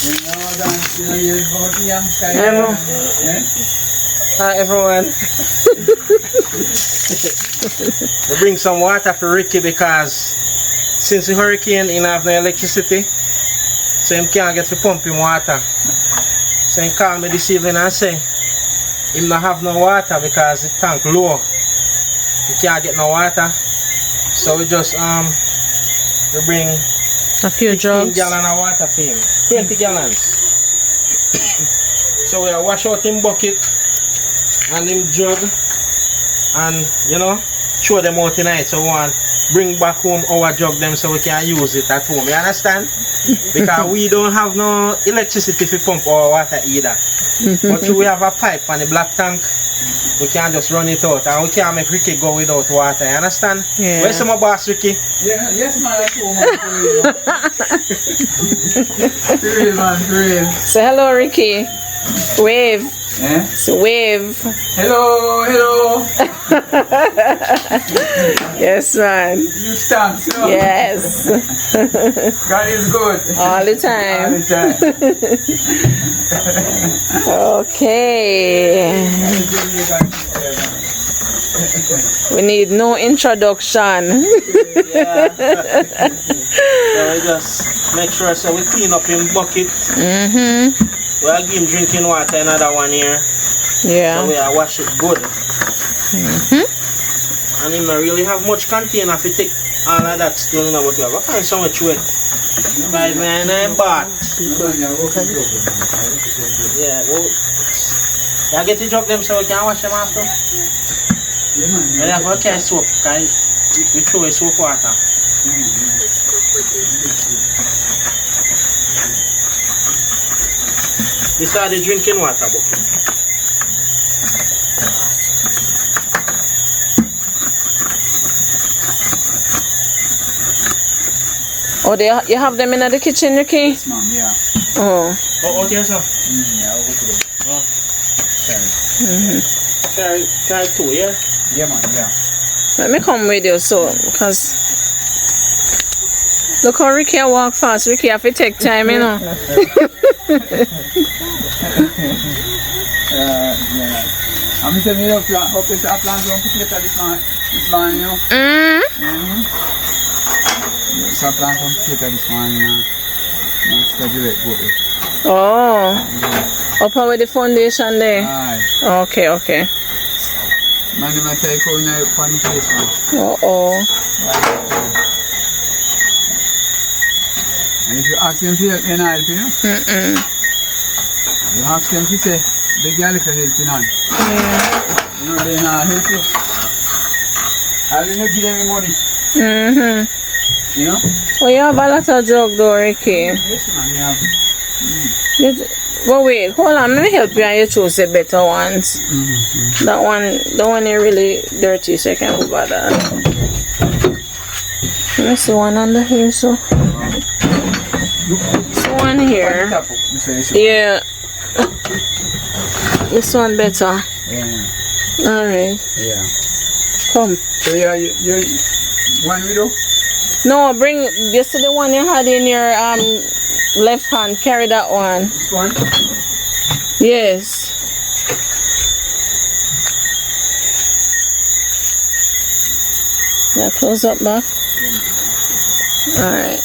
Hi everyone. We bring some water for Ricky because since the hurricane he have no electricity, so he can't get to pumping water. So he called me this evening and say he not have no water because the tank low. He can't get no water. So we just we bring a few jugs. gallons of water for him. 20 gallons. So we wash out him bucket and him jug and you know throw them out tonight. So we want bring back home our jug them so we can use it at home. You understand? Because we don't have no electricity to pump our water either. But we have a pipe on the black tank. We can just run it out and we can't make Ricky go without water. You understand? Yeah. Where's my boss, Ricky? Yeah, yes, man. That's home. For real, man. For real. Say hello, Ricky. Wave. Yeah? So wave. Hello, hello. Yes, man. You stand, so. Yes. God is good. All the time. All the time. Okay. We need no introduction. Yeah. So we just make sure so we clean up him bucket. We'll give him drinking water, another one here. Yeah. So we'll wash it good. And him not really have much container if you take all of that still, you know, but we'll go find somewhere to it. 5 man in bath. Yeah, well, you get the jug them so we can wash them after? Yeah, man. We have to carry soap, because we throw a soap water. This is the drinking water bucket. Oh, you have them in the kitchen, Ricky? Yes, ma'am, yeah. Oh. Oh, out here, sir? Yeah, over to them. Oh. Sorry. Carry 2, yeah? Yeah, man, yeah. Let me come with you, so, because look how Ricky walk fast. Ricky have to take time, you know. Yeah. I'm telling you, hope it's a plan to get this man, you know. It's a plan to get this man, you know. Schedule it, go. Oh. Up with the foundation there. Aye. Okay, okay. Man, I'm take out in a funny place, man. Oh. And if you ask them for help, then I'll help you. You ask them to say, big girl can help you now. You know, they not help you. I'll not give them money. You know? Oh, you have a lot of drug though, Ricky. Yes, man, you have. But wait, hold on, let me help you and you choose the better ones. The one is really dirty, so I can't go by that. Let me see one under here, so. This one here. Yeah. This one better. Yeah. Alright. Yeah. Come. So you one widow? No, bring, you see the one you had in your left hand, carry that one. This one? Yes. Yeah, close up back. Alright.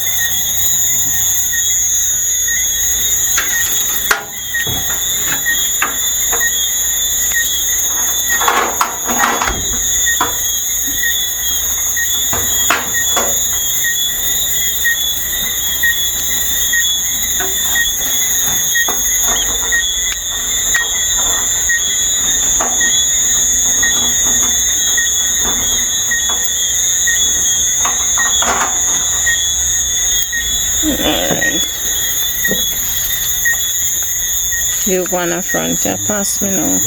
You go on the front, yeah, pass me now. Is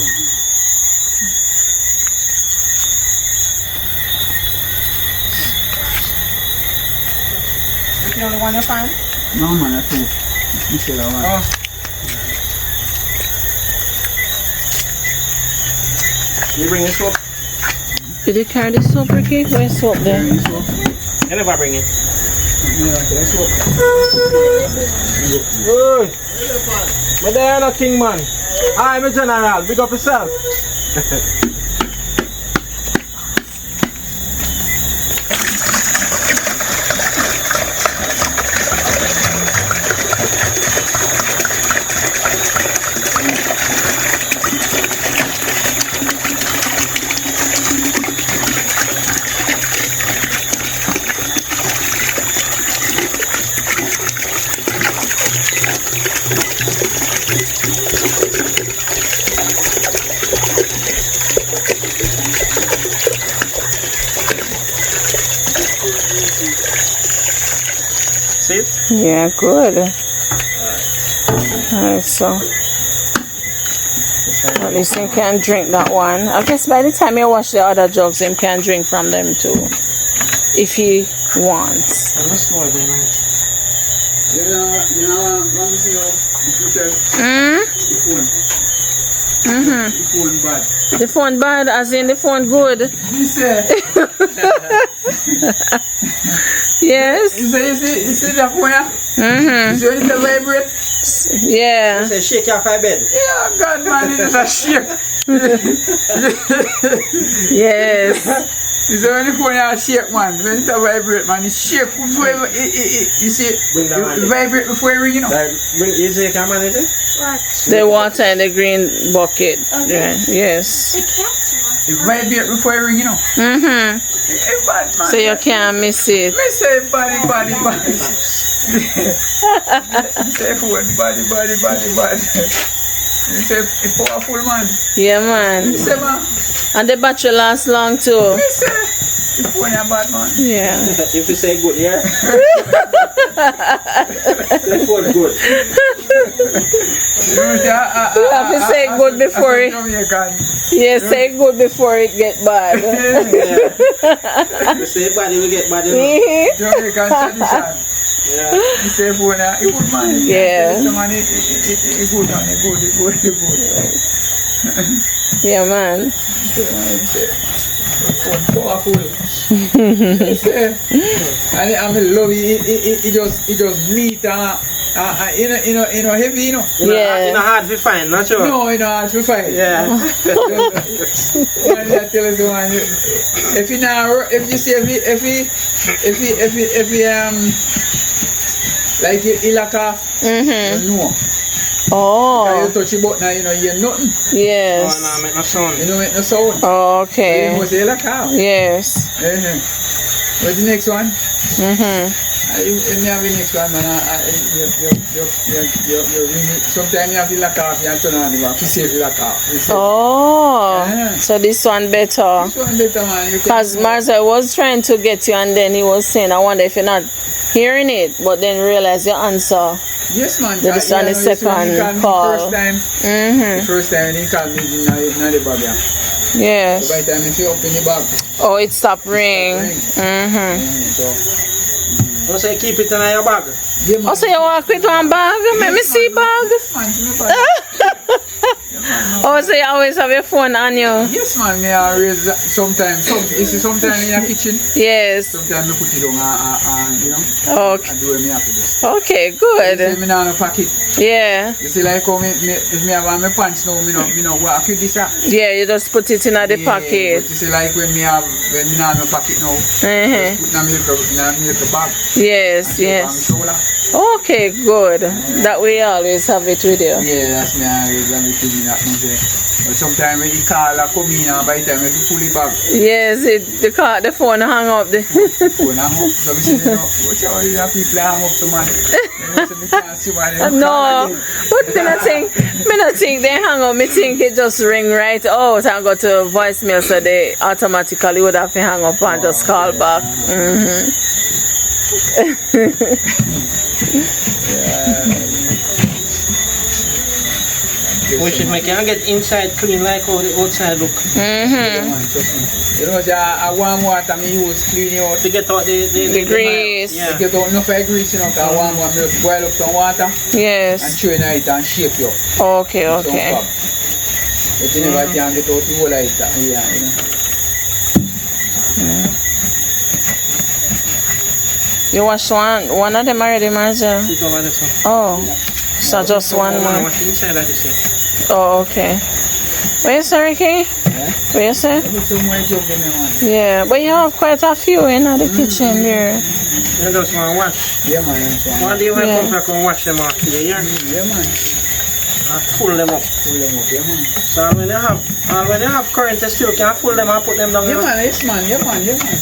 the only one you find? No, man, that's two. You say that one. Oh. You bring the soap? Did you carry the soap, Ricky? Where's soap there? Carry soap. I never bring it. Hey, me there no king man. I'm a general, big up yourself. See it? Yeah, good. Alright, so at least him can drink that one. I guess by the time you wash the other jugs, him can drink from them too, if he wants. I'm not sure they know. Let me see how Mm? the phone bad. The phone bad, as in the phone good. He said, Yes. you see that phone? Mm-hmm. You see when it vibrate? Yeah. Say shake your fire bed. Yeah, God, man, it is a shake. Yes. You see when the phone has shake, man, when it vibrate, man, it shake before you see it vibrate before it ring, you know. Bring easy, can manage it? The water in the green bucket. Yeah. Yes. It vibrate before it ring, you know. Mm-hmm. Hey, bad, man. So you can't miss it. Me say body. Say phone, body. Me say it powerful, man. Yeah, man. Me say, man. And the battery lasts long too. Me say the phone a bad, man. Yeah. If you say good, yeah? Say phone good. You have to say good before it. Yeah, say good before it get bad. You say bad, you will get bad. You know? Jamaican tradition. Yeah. You say phone a good, man. Yeah. Some man, it good, man. It good. Yeah, man. Powerful. And I love it just neat and heavy, you know. You know hard to find, not sure. No, you know hard to find. Yeah. And I tell you so, man, if like you lock off, Mm-hmm. you know. Oh. You touch your button, you know, you hear nothing. Yes. Oh, no, make no sound. You don't make no sound. Oh, You okay. must say lock off. Yes. What's the next one? Mm-hmm. You have the next one, man. You ring it. Sometimes you have to lock off, you have to turn on the back to save the lock off. Oh. Yeah. So this one better. This one better, man. You can- Because Marcel was trying to get you and then he was saying, I wonder if you're not hearing it, but then realize your answer. Yes, man. This is on the second call. The first time he called me in the bag, yeah. Yes. So by the time if you open the bag, Oh, it stopped ring. so Don't say keep it in your bag. yeah, man. Oh, so you walk with one bag? Let me see bag. Man, see me bag. Oh, so you always have your phone on you? Yes, man. Me always sometimes. You see, sometimes in the kitchen. Yes. Sometimes I put it on and you know, Okay. I do what me have to do. Okay, You see, good. me now no packet. Yeah. You see, like how if me have on my pants now, me no walk with this. Yeah, you just put it in the Yeah, pocket. But you see, like when me now have no packet now, Uh-huh. put in a milk bag. Yes, And yes. keep on my shoulder. Okay, good. That way you always have it with you. Yeah, that's me always and the thing that me say. But sometimes when the caller come in and by the time I pull it back, Yes, the phone hang up. phone hang up. So me say, you know, watch out, you have people hang up to man. You know, so me can't see man. No, but me not think they hang up. Me think it just ring right out and go to voicemail, so they automatically would have to hang up and just call back. We should make it and get inside clean like how the outside look. You know, I warm water me use clean it out. To get out The grease. Yeah. Get out enough of grease, you know, because warm water me boil up some water and Yes. throw it in it and shape you. Okay, Some okay. cup. But you never can get out the whole of it. Yeah, you know. You wash one of them already, Marcel? Put over this one. Oh, so just one more. Wash inside that is it. Oh, okay. What you say, Ricky? What you say? Yeah, but you have quite a few in the kitchen there. You just want to wash. Yeah, man. One day when come back and wash them off here, yeah? Yeah, man. And full them up. Yeah, man. So when you have current, you still can full them and put them down. Yeah, man. Yes, man. Yeah, man. Yeah, man.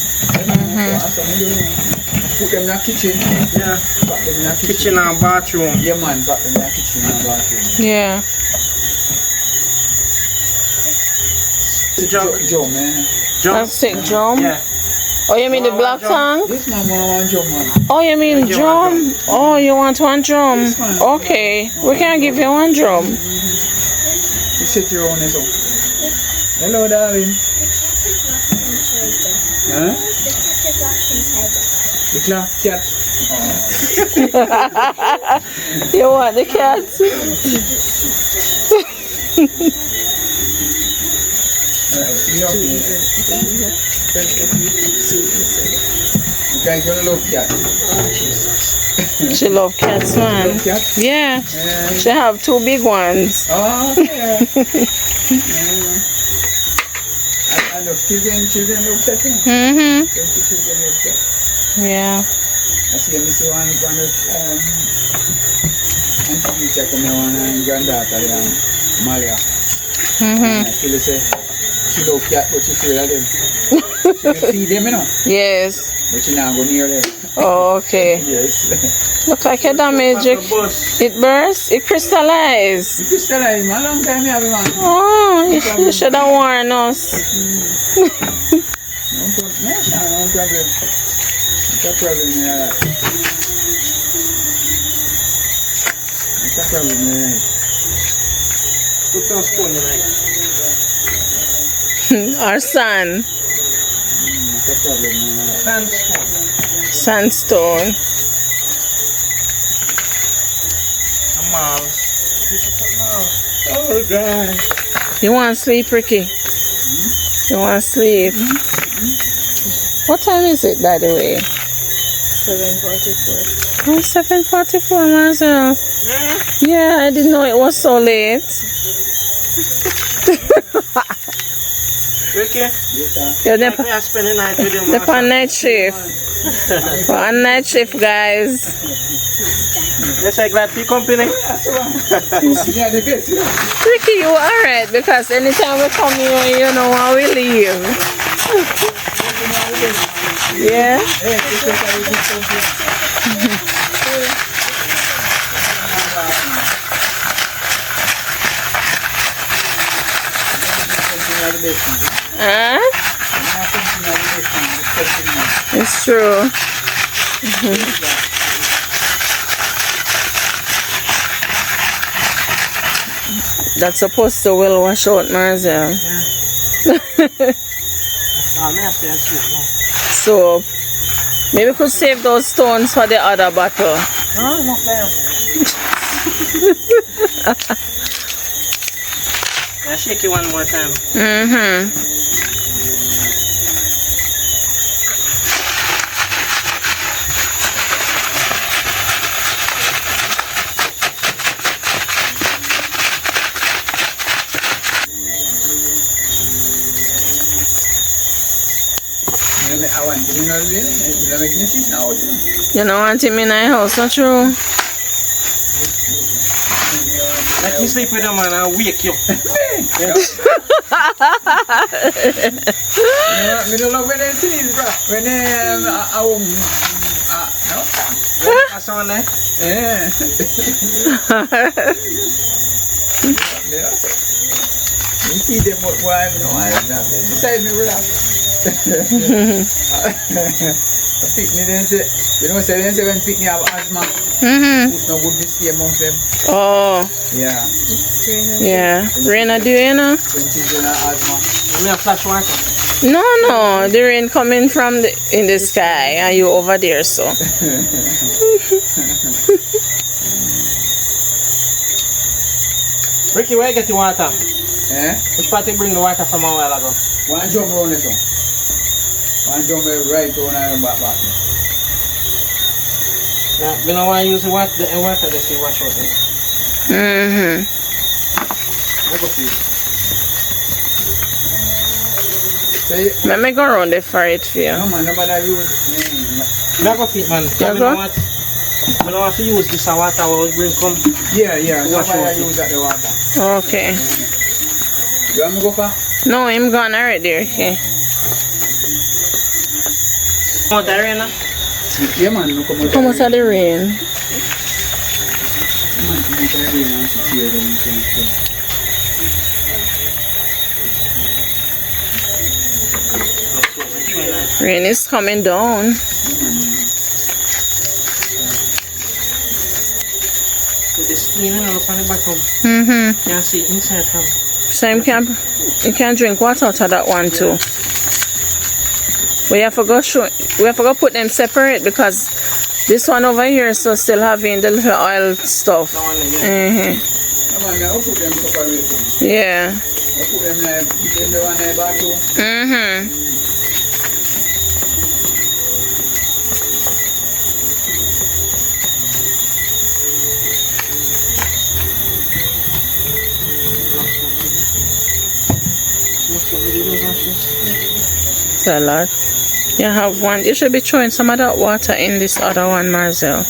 Put them in the kitchen. Yeah. Put them in the Kitchen and bathroom. Yeah, man. Put them in the kitchen and bathroom. Yeah. Jug. Jump, man. That's it, drum? Yeah. Oh, you mean the black tank? This man want jump, man. Oh, you mean drum? Oh, you want one drum? Okay, we can give you one drum. You sit your own so. Hello, darling. Huh? The cat. You want the cat? You guys gonna love cat. She love cats, man. Love cat? Yeah. She have 2 big ones. Oh, yeah. I know children love cat. Mm-hmm. Children love cat. Yeah. I see one auntie come on and granddaughter Maria. Mm-hmm. She say she love cat, but she afraid of them. She feed them, you know. Yes. But she not go near them. Oh, okay. Yes. Look like a damage. It burst. It crystallized. You crystallize, man. Long time you have it, man. Oh, you should have warned us. No problem. No problem, yeah. No problem, yeah. Put some spoon in it. Our son. No problem, yeah. Sandstone. Oh, God. You want to sleep, Ricky? You want to sleep? What time is it, by the way? 7:44. Oh, 7:44, Marcel. Yeah, I didn't know it was so late. Ricky? Yes, sir. You're Like me, I spend the night with you, the on night shift. For a night shift, guys. Yes, I glad for your company. Yeah, the best, yeah. Ricky, you alright because anytime we come here, you know how we leave. Yeah? Huh? It's true. That's supposed to well wash out, Marcel. So, maybe we could save those stones for the other bottle. Yeah, shake it one more time. Mm-hmm. I want to know you make me sit now. You don't want him in our house, not true? Let me sleep with him and I'll wake you. Me don't love when they see this, bro. When they no. Pass on there. Yeah. You feed them what I know. Beside me, brother. Pick me then say, you know, say when pick me have asthma. Mm-hmm. It's no good to stay amongst them. Oh, Yeah. yeah. Rain, do you know? When children have asthma. Give me a flash water. No, the rain coming from in the sky and you over there, so. Ricky, where you get the water? Eh? Which part you bring the water from a while ago? One jump round this one. One jump right on and back. Now, we don't want to use the water that you wash out there. Mm-hmm. I go see. Let me go around there for it for you. No man, nobody use. I go see, man. You go? I don't want to use this water will bring come. Yeah, Wash nobody out use that the water. Okay. You want me go for? No, I'm gone already, okay. Want the rain now? Yeah man, no come out. How much of the rain? Man, come out the rain and sit here then you can stay. Rain is coming down. So the skin and look on the bottom. Mm-hmm. You can see inside from. So you can drink water out of that one too. We have to go put them separate because this one over here is so still having the little oil stuff. That one again. Mm-hmm. No man, I'll put them separate. Yeah. I'll put them in the one there back too. Mm-hmm. So Lord, you have one. You should be throwing some of that water in this other one, Marcel.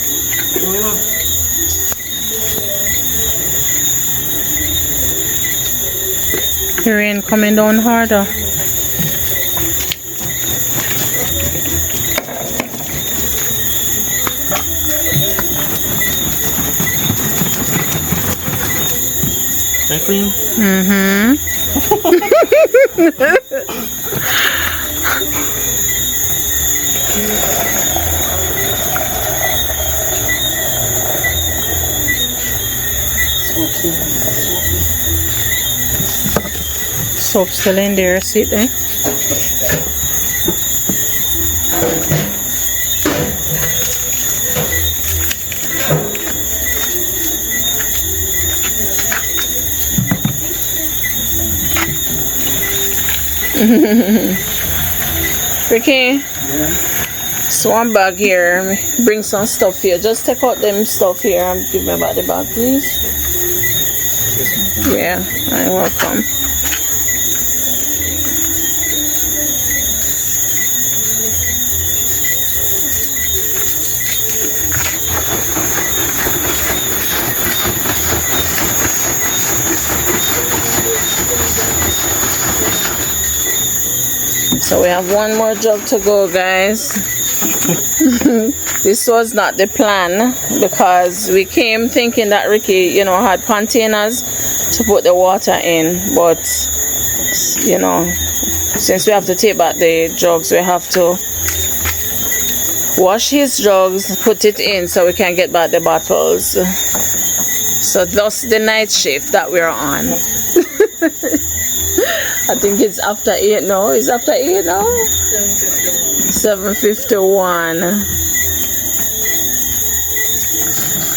The rain coming down harder. They clean? Mm-hmm. Soap still in there, see it there? Ricky, so one bag here, bring some stuff here. Just take out them stuff here and give me back the bag, please. Yeah, I'm welcome. So we have one more jug to go, guys. This was not the plan because we came thinking that Ricky, had containers to put the water in, but since we have to take back the jugs, we have to wash his jugs, put it in so we can get back the bottles. So that's the night shift that we're on. I think it's after 8 now. It's after 8 now? 7:51.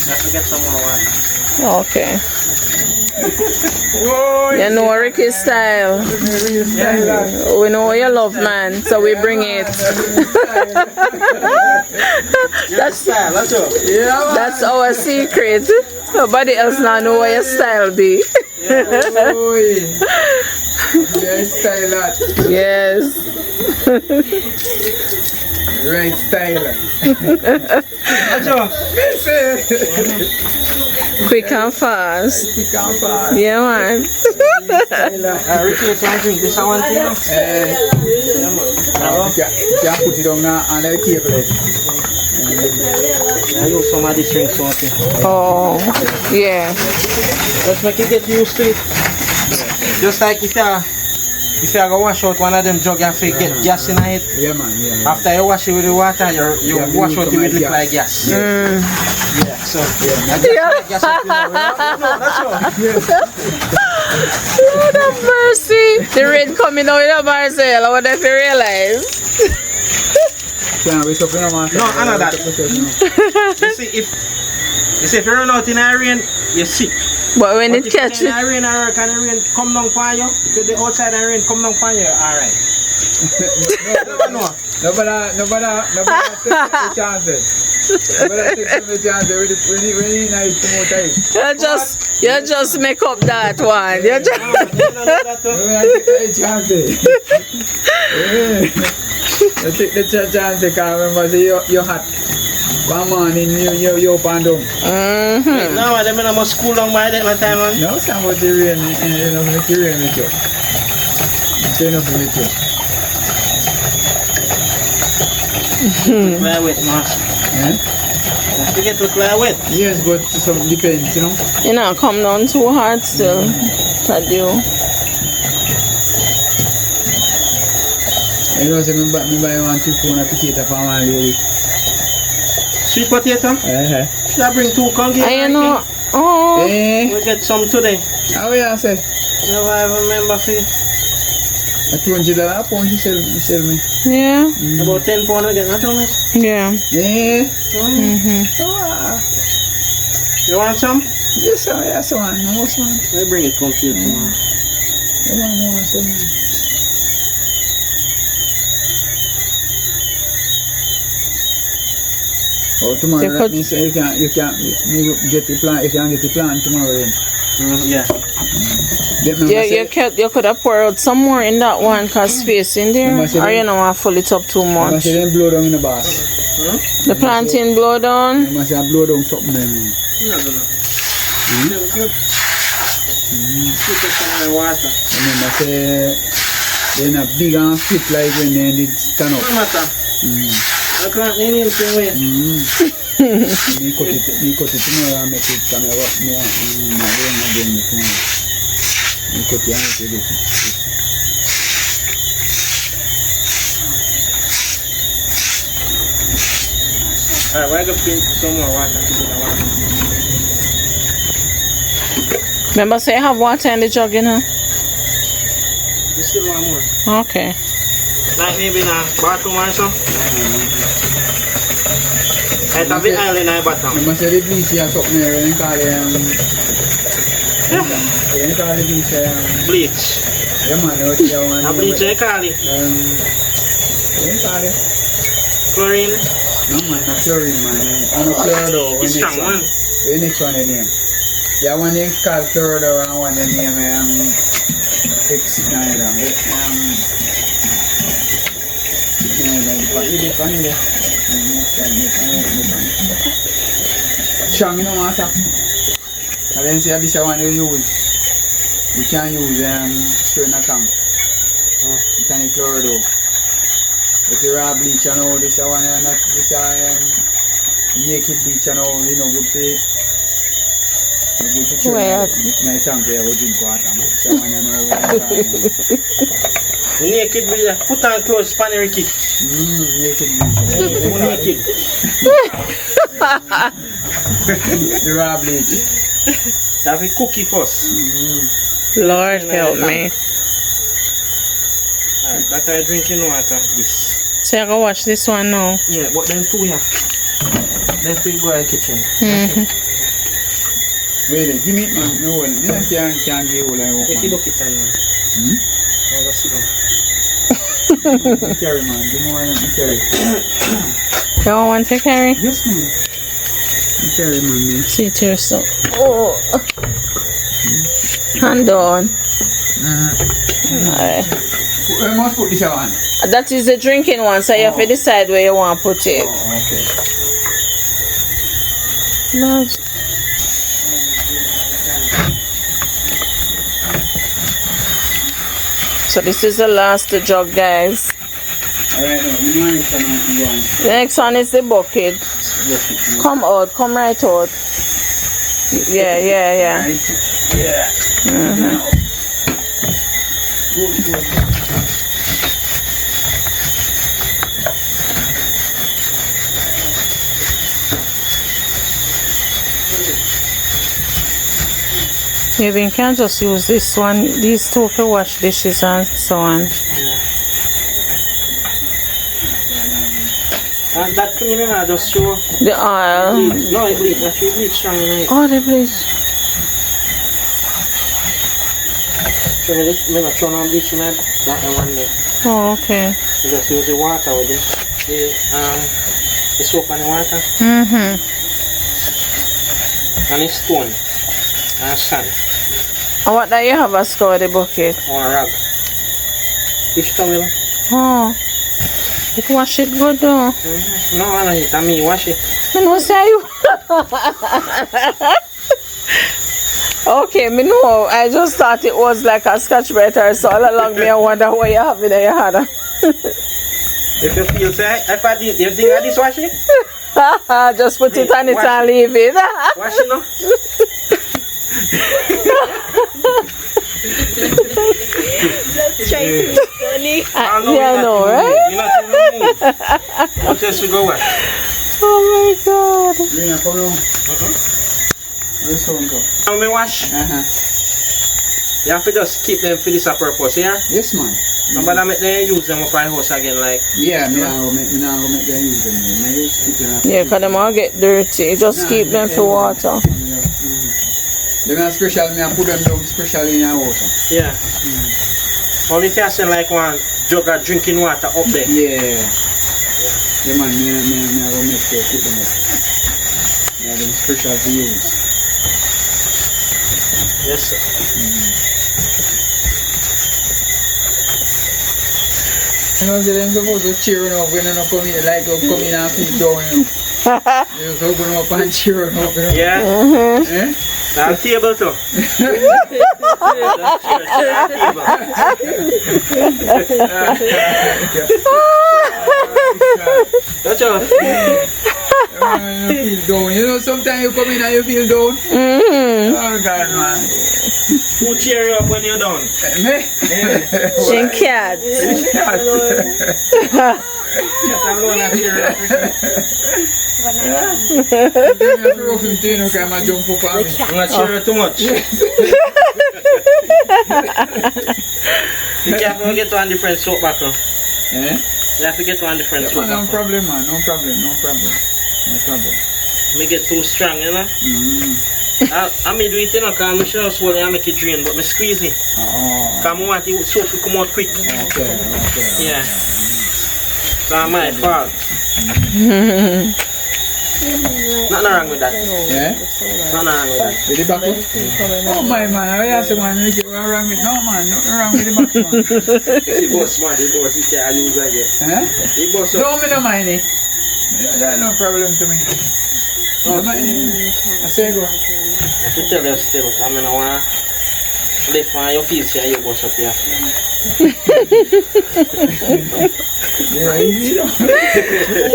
Have to get some more water. Okay. You know Ricky's style. We know you love, man, so we bring it. That's our secret. Nobody else now know what your style be. Yes. Right style. Quick and fast. Quick and fast. Yeah, man. Ricky, you can drink this one too? You can put it on the table. I use some of these drinks something. Oh, yeah. Let's make you get used to it. Just like if you go wash out one of them jugs and get gas in it. Yeah, man. Yeah. After you wash it with the water, you wash out it with liquid gas. Mm. Yeah, so gas up, that's all. Lord have mercy. The rain coming out of Marcel. I wonder if you realize. Can't wait up in a man. No, I know that. You see, if you run out in a rain, you're sick. But when it if catches you can rain or can the rain come down for you, because the outside and rain come down for you, alright. Nobody take the chances. But I take some chance when he nice to more time. You just make up that one. You just When I take the chance. I take the chance because remember say you're hot. One morning you open down. Now I don't know school long by that time on. No, somebody rain and enough make you rain with you. It's enough with you. Clear wet, man. Yeah? Don't forget to clear wet. Yes, but some depends, you know. you know, come down too hard still. That you. You know, say me buy one $2 potato for one lady. Sweet potato? Should I bring 2 come get I know. Oh. We'll get some today. How we are say? Never I remember for you. I $20 a pound you sell me. Yeah. About 10 pounds again, not too much. Yeah. Yeah. Mm-hmm. You want some? Yes, sir. Yes, one. No, one. Let bring it come to you tomorrow. One, oh, tomorrow that means you can get the plant. You can get the plant tomorrow then. Yeah. You could have poured out some more in that one cause space in there. Or you don't want to fill it up too You much. must say them blow down in the bath. The plantain blow down. You must say blow down something then. No. Good. Put it in the water. And then must say they're not big and fit like when they did stand up. No matter. I can't name him same way. Me cut it tomorrow and make it come out. Me again tomorrow. Me cut it and make it. Alright, we're going to put some more water to the water. Remember say have water in the jug, you know? You still want more? Okay. Like maybe in a bathroom or something? I have the oil in the bottom. You must say the bleach or something there. You call it you call the bleach Bleach. yeah man, what you want? A bleach I call it. You call it? Chlorine. No man, not chlorine man. I know chloro. It's strong one. The next one the name. Yeah, one name called chloro and one the name strong, you know, master. And then see this one you use. You can use strain a tank. You can use chloro. But the raw bleach, you know, this one not this naked bleach, you know, good for Where? my tank here, we drink water. So one, you know, The naked bleach. Put on clothes, panny kick. naked bleach. Naked. The raw bleach. Have a cookie first. Lord help me. Alright, that's how I drinking water. This. So I go watch this one now. Yeah, but then 2 here. Then 3 go in the kitchen. Wait, give me it, man. No, well, you can't give all I want. Take the bucket and I'll go sit down. Carry, man. Give me one and carry. You want one to carry? Yes, man. Carry, man. See it yourself. Oh. Hand on. Alright. We must put this on. That is the drinking one, so you have to decide where you want to put it. Okay. No. So this is the last jug, guys. Alright, no, you want it on one. The next one is the bucket. Come out, come right out. Yeah. Right? Yeah. Good. You think you can just use this one, these two for wash dishes and so on. And that cleaning I just show. The oil. No, it bleach. That should bleach strong in it. Oh, the bleach. So I'm not turn on bleach in it. That one there. Oh, okay. You just use the water with it. The The soap and the water. Mm-hmm. And the stone. And sand. And what do you have a score the bucket? Or a rag. Fish towel. Oh. It wash it good though. No, I don't hit. I mean, wash it. I know say you. Okay, me know. I just thought it was like a scotch brite, so all along me I wonder what you have in your hand. If you feel say, if I did, you think I dishwash it? Just put it on it Wash and it. leave it. Wash it now. Let's try to be funny. Yeah, I know, right? You not even move. What else we go wash? Oh my god. Lina, come on. Where's someone go? Now me wash. You have to just keep them for this purpose, yeah? Yes, man. Nobody make them use them up my house again, like. Yeah, me now go make them use them. Me just keep them. Yeah, because them all get dirty. Just keep them for water. Them are special, me I put them down special in your water. Yeah. Only if you send like one jug of drinking water up there. Yeah. Yeah, man, me I go make sure put them up. Yeah, them special to use. Yes, sir. You know, they're supposed to cheer up when they come in, like come in and feel down, you know. They're just open up and cheer up, you know. Yeah. Eh? Now table too. That's all. You feel down. You know, sometimes you come in and you feel down. Mm-hmm. Oh, God, man. Who cheer you up when you're down? Me? She can't. Just alone and cheer you up. I'm jump up on me. I'm not cheer you too much. You have to get one different soap back. Eh? You have to get one different soap No back. problem, man. No problem. Me get too strong, you know. I may do it, you know, because I'm sure swollen and make it drain, but me squeeze it. Because I want the soap to come out quick. Okay. Yeah. That's my fault. Nothing wrong with that. Yeah? Nothing wrong with that. With the back up? Oh, my man. I ask you, man. What's wrong with no, man. Nothing wrong with the back, man. The boss, man, the boss, you can't use again. Eh? The boss, No, me no mind it. That's no problem to me. No mind it. I say go. I have to tell you still, because I don't want to lift on your feet, say you boss up here. Yeah, easy though.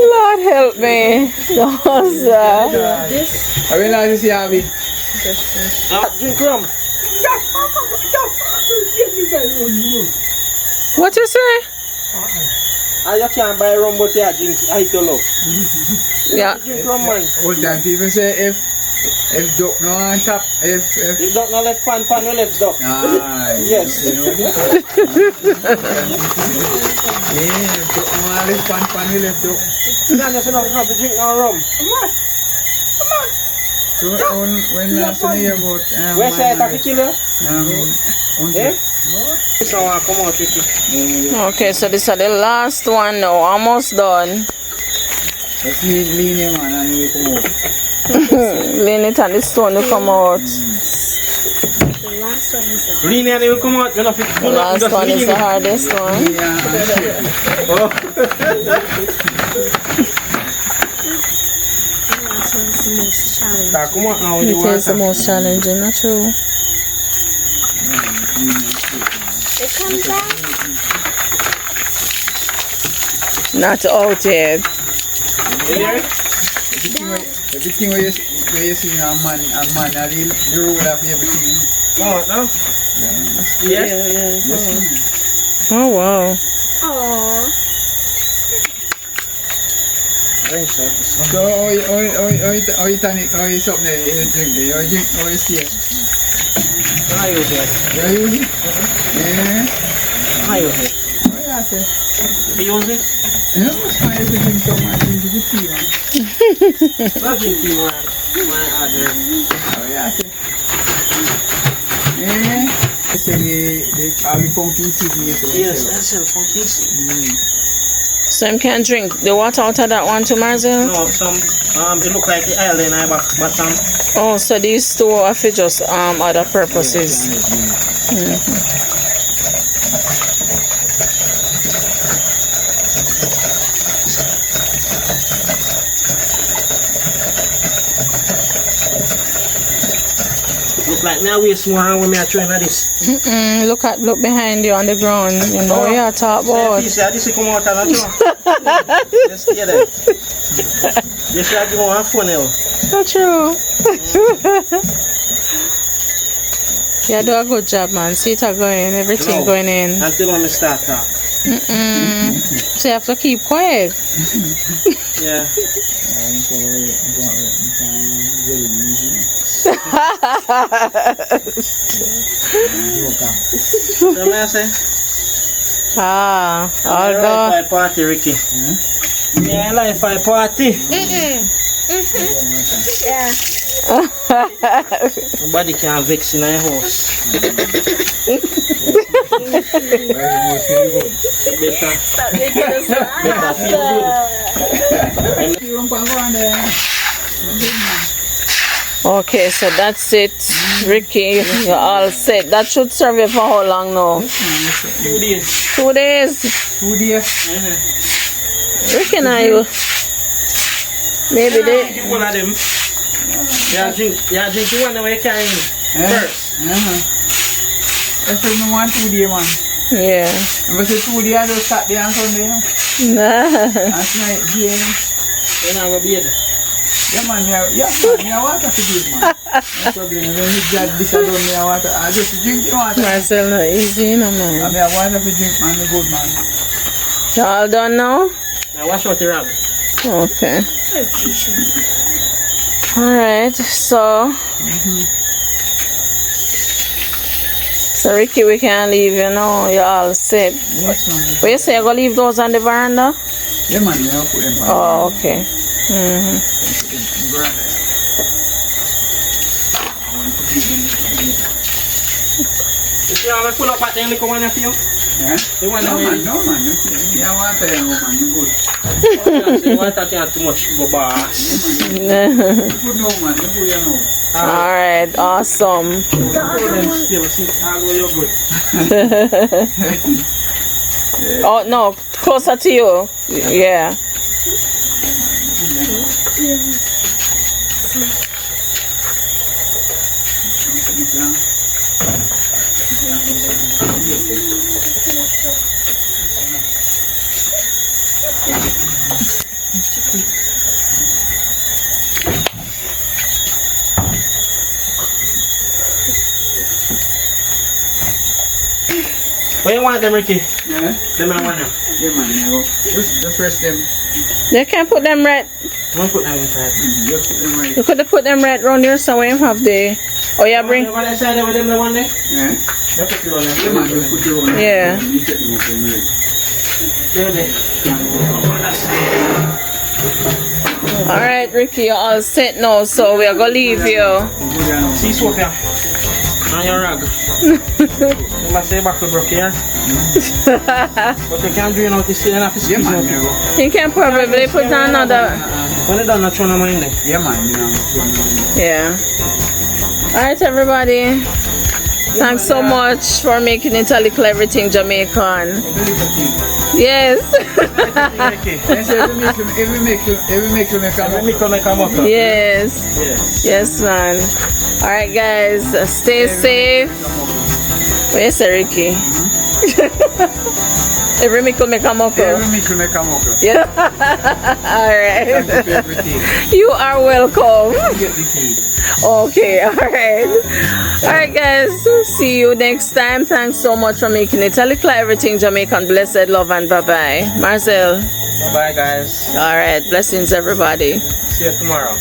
Lord help me. No, sir. I will like to see Abby. Drink rum. What you say? You can't buy rum, but you drink, I hate your love. Yeah. Drink rum, man. All time people say if duck no on top, if You don't know left pan, you left dog. Yes. You know this? Yeah, if duck no on left pan, you left duck. No, there's enough to drink no rum. So when last time you hear about Where say I have to kill you? Eh? So I come out with you. Okay, so this is the last one now. Almost done. Let's lean him man and we come out. Lean it and the stone will come out. The last one is the Lean and it will come out. You know, if The last one is the hardest one. Yeah, last one is the most challenging. Come on now with the It is the water. most challenging, not true? It comes out. Not out yet. everything where you see a man, the rule of everything. Oh, no? Yeah. Yes, man. Oh, wow. Aww. So, you something there, you drink there, you stay. I use it. You use it? Yeah. I use it. Oh, yeah, sir. You use it? You know, it's fine if you drink some, man. Drink the tea, man. Not drink tea, man. My other. Oh, yeah, sir. Yeah. They say the pumpkin seed. Yes, that's a funky. So you can drink the water out of that one too, Marcel? No, some it look like the oil in I bottom. Oh, so these two are for just other purposes. Look like me I waste more hand when me I trying this. Look behind you on the ground. You know what you talk about. You see this come out and just stay there. You should have one phone now. Not true. You do a good job, man. See it going, everything going in. Until when I start talk. So you have to keep quiet. Yeah. So may I say? Although. Life party, Ricky. Yeah, life party. Yeah. Nobody can vex in your house. Better feel good. Okay, so that's it, Ricky. You're all set. That should serve you for how long now? 2 days. 2 days. 2 days. Ricky, now you. Maybe they. Give one of them. Yeah, drink the one that we can first. That's what I want 2 days, man. Yeah. If I say 2 days, I just Saturday and Sunday. Nah. That's night, yeah. You're not going to be there. Yeah, man, I want to do it, man. No problem. When you get this alone, I just drink the water. Marcel, not easy, you know, I man. want to drink, man, the good, man. You all done now? Now wash out the rag. Okay. Alright, so. So, Ricky, we can leave, you know. You're all set. Yes, man. But you say you're going to leave those on the veranda? Yeah, man, I'll put them back. Oh, okay. You see how I pull up back the Likkle one for you? Yeah? The one No, that man, no, man. I want to man, you good. you want to take too much boss. You good no, man, you good, you know. Alright, awesome. Oh, no, closer to you. Yeah. What you want them, Ricky? Yeah? Them I want them. Yeah, man, I go. Just rest them. You can put them right. I'm going to put them inside. Just put them right. You could have put them right round here so we have the. Oh, yeah, bring. You want inside with them the one day? Yeah? You put it on them. Yeah, man, just put your own. Yeah. You take them up and right. Alright, Ricky, you're all set now, so we are going to leave you. See soap here. On your rag. You must say back to broke here. But you can't drain out the skin and have to Yeah, squeeze man, out. I go. You can probably put another. When you done, not throw them in there. Yeah, man, you know. Yeah. Alright, everybody. Thanks so much for making it a Likkle Everyting Jamaican. Yes. Every make you make a Every Yes. Yes. Yes, man. Alright, guys. Stay safe. Where's Ricky? Every mickle make a muckle. Every make you make a muckle. Yeah. Alright. Thank you for everything. You are welcome. Get the key. Okay, alright. Alright, guys. See you next time. Thanks so much for making it a Likkle Everyting Jamaican. Blessed love and bye bye. Marcel. Bye-bye, guys. Alright, blessings, everybody. See you tomorrow.